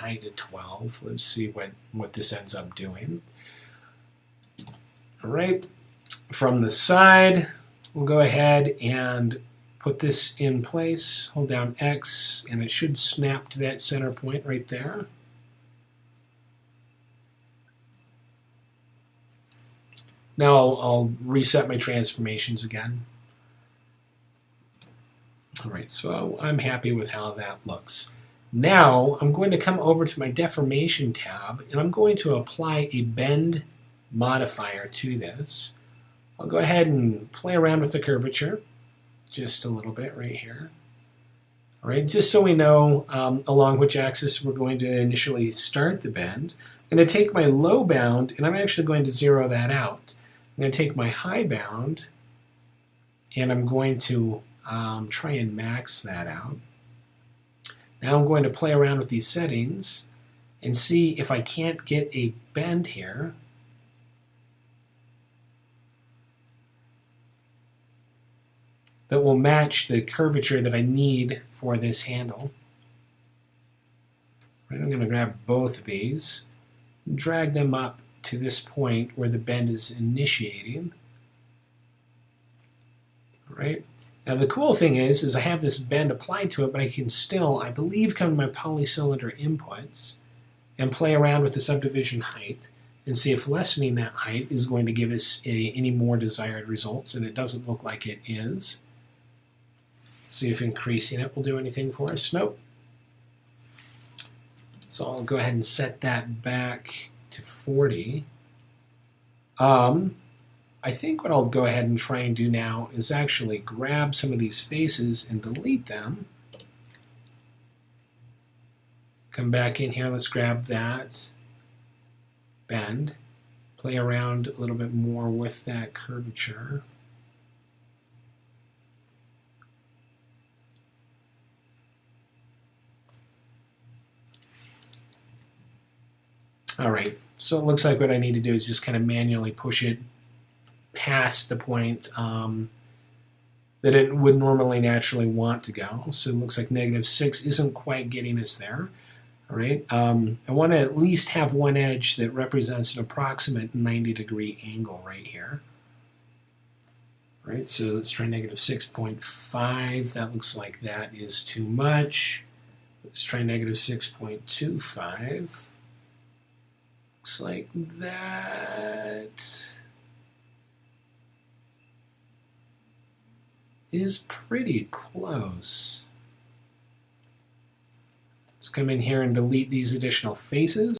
height to 12. Let's see what this ends up doing. All right, from the side, we'll go ahead and put this in place, hold down X, and it should snap to that center point right there. Now I'll reset my transformations again. All right, so I'm happy with how that looks. Now I'm going to come over to my deformation tab, and I'm going to apply a bend modifier to this. I'll go ahead and play around with the curvature just a little bit right here. All right, just so we know along which axis we're going to initially start the bend. I'm going to take my low bound, and I'm actually going to zero that out. I'm going to take my high bound, and I'm going to try and max that out. Now I'm going to play around with these settings and see if I can't get a bend here. That will match the curvature that I need for this handle. Right, I'm going to grab both of these and drag them up to this point where the bend is initiating. All right. Now the cool thing is I have this bend applied to it, but I can still, I believe, come to my polycylinder inputs and play around with the subdivision height and see if lessening that height is going to give us any more desired results, and it doesn't look like it is. See if increasing it will do anything for us. Nope. So I'll go ahead and set that back to 40. I think what I'll go ahead and try and do now is actually grab some of these faces and delete them. Come back in here, let's grab that bend, play around a little bit more with that curvature. All right, so it looks like what I need to do is just kind of manually push it past the point that it would normally naturally want to go. So it looks like -6 isn't quite getting us there. All right, I want to at least have one edge that represents an approximate 90-degree angle right here. All right, so let's try -6.5. That looks like that is too much. Let's try -6.25. Looks like that is pretty close. Let's come in here and delete these additional faces.